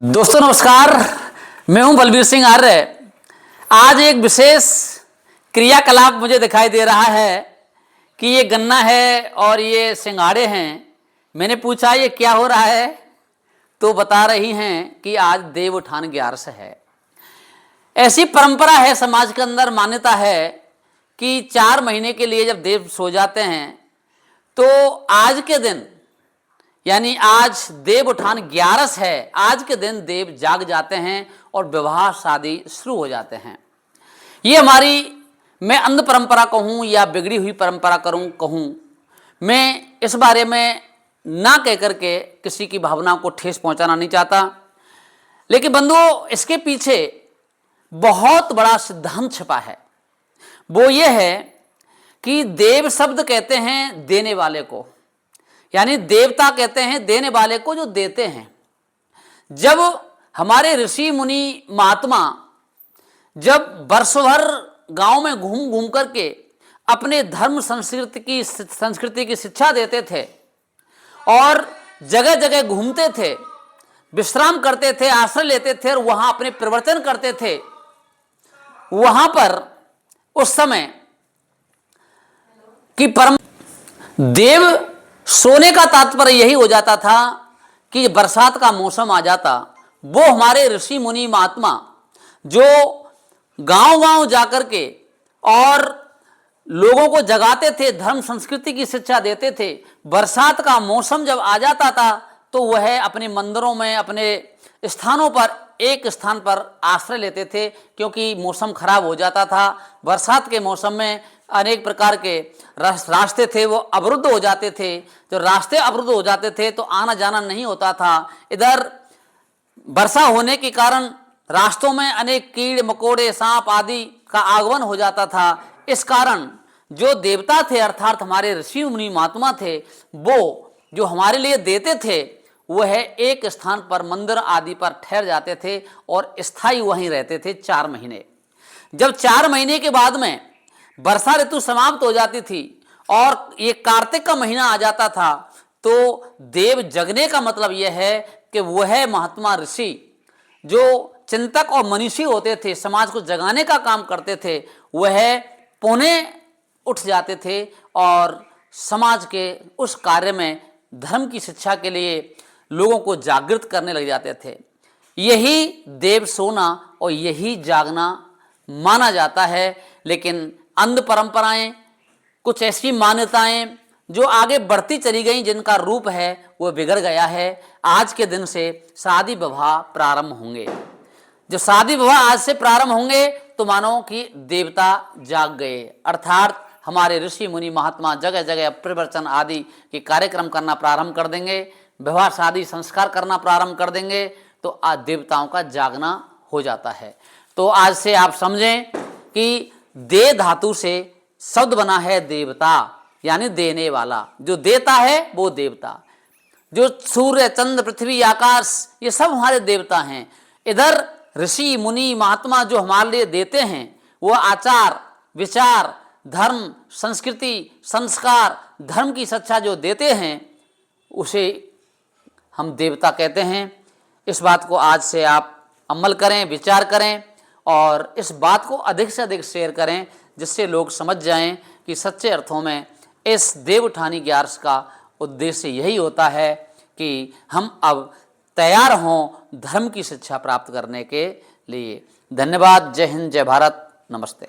दोस्तों नमस्कार, मैं हूं बलबीर सिंह आर्य। आज एक विशेष क्रियाकलाप मुझे दिखाई दे रहा है कि ये गन्ना है और ये सिंघाड़े हैं। मैंने पूछा ये क्या हो रहा है, तो बता रही हैं कि आज देव उठान 11 है। ऐसी परंपरा है, समाज के अंदर मान्यता है कि 4 महीने के लिए जब देव सो जाते हैं तो आज के दिन यानी आज देव उठान 11 है, आज के दिन देव जाग जाते हैं और विवाह शादी शुरू हो जाते हैं। ये हमारी, मैं अंध परंपरा कहूँ या बिगड़ी हुई परंपरा कहूँ, मैं इस बारे में ना कह करके किसी की भावना को ठेस पहुँचाना नहीं चाहता। लेकिन बंधुओं, इसके पीछे बहुत बड़ा सिद्धांत छिपा है। वो ये है कि देव शब्द कहते हैं देने वाले को, यानी देवता कहते हैं देने वाले को, जो देते हैं। जब हमारे ऋषि मुनि महात्मा जब वर्षों भर गांव में घूम घूम करके अपने धर्म संस्कृति की शिक्षा देते थे और जगह जगह घूमते थे, विश्राम करते थे, आश्रय लेते थे और वहां अपने प्रवचन करते थे, वहां पर उस समय की परम देव सोने का तात्पर्य यही हो जाता था कि बरसात का मौसम आ जाता। वो हमारे ऋषि मुनि महात्मा जो गांव-गांव जाकर के और लोगों को जगाते थे, धर्म संस्कृति की शिक्षा देते थे, बरसात का मौसम जब आ जाता था तो वह अपने मंदिरों में, अपने स्थानों पर एक स्थान पर आश्रय लेते थे, क्योंकि मौसम खराब हो जाता था। बरसात के मौसम में अनेक प्रकार के रास्ते थे वो अवरुद्ध हो जाते थे। जो रास्ते अवरुद्ध हो जाते थे तो आना जाना नहीं होता था। इधर वर्षा होने के कारण रास्तों में अनेक कीड़े मकोड़े, सांप आदि का आगमन हो जाता था। इस कारण जो देवता थे, अर्थात हमारे ऋषि मुनि महात्मा थे, वो जो हमारे लिए देते थे वह एक स्थान पर मंदिर आदि पर ठहर जाते थे और स्थायी वहीं रहते थे 4 महीने। जब 4 महीने के बाद में वर्षा ऋतु समाप्त हो जाती थी और ये कार्तिक का महीना आ जाता था, तो देव जगने का मतलब यह है कि वह महात्मा ऋषि जो चिंतक और मनीषी होते थे, समाज को जगाने का काम करते थे, वह पौने उठ जाते थे और समाज के उस कार्य में, धर्म की शिक्षा के लिए लोगों को जागृत करने लग जाते थे। यही देव सोना और यही जागना माना जाता है। लेकिन अंध परंपराएं, कुछ ऐसी मान्यताएं जो आगे बढ़ती चली गई, जिनका रूप है वो बिगड़ गया है। आज के दिन से शादी विवाह प्रारंभ होंगे। जो शादी विवाह आज से प्रारंभ होंगे तो मानो कि देवता जाग गए, अर्थात हमारे ऋषि मुनि महात्मा जगह जगह प्रवचन आदि के कार्यक्रम करना प्रारंभ कर देंगे, विवाह शादी संस्कार करना प्रारंभ कर देंगे, तो आज देवताओं का जागना हो जाता है। तो आज से आप समझें कि दे धातु से शब्द बना है देवता, यानी देने वाला। जो देता है वो देवता। जो सूर्य चंद्र पृथ्वी आकाश ये सब हमारे देवता हैं। इधर ऋषि मुनि महात्मा जो हमारे लिए देते हैं, वो आचार विचार, धर्म संस्कृति संस्कार, धर्म की शिक्षा जो देते हैं, उसे हम देवता कहते हैं। इस बात को आज से आप अमल करें, विचार करें और इस बात को अधिक से अधिक शेयर करें, जिससे लोग समझ जाएं कि सच्चे अर्थों में इस देव उठानी 11 का उद्देश्य यही होता है कि हम अब तैयार हों धर्म की शिक्षा प्राप्त करने के लिए। धन्यवाद। जय हिंद, जय भारत, नमस्ते।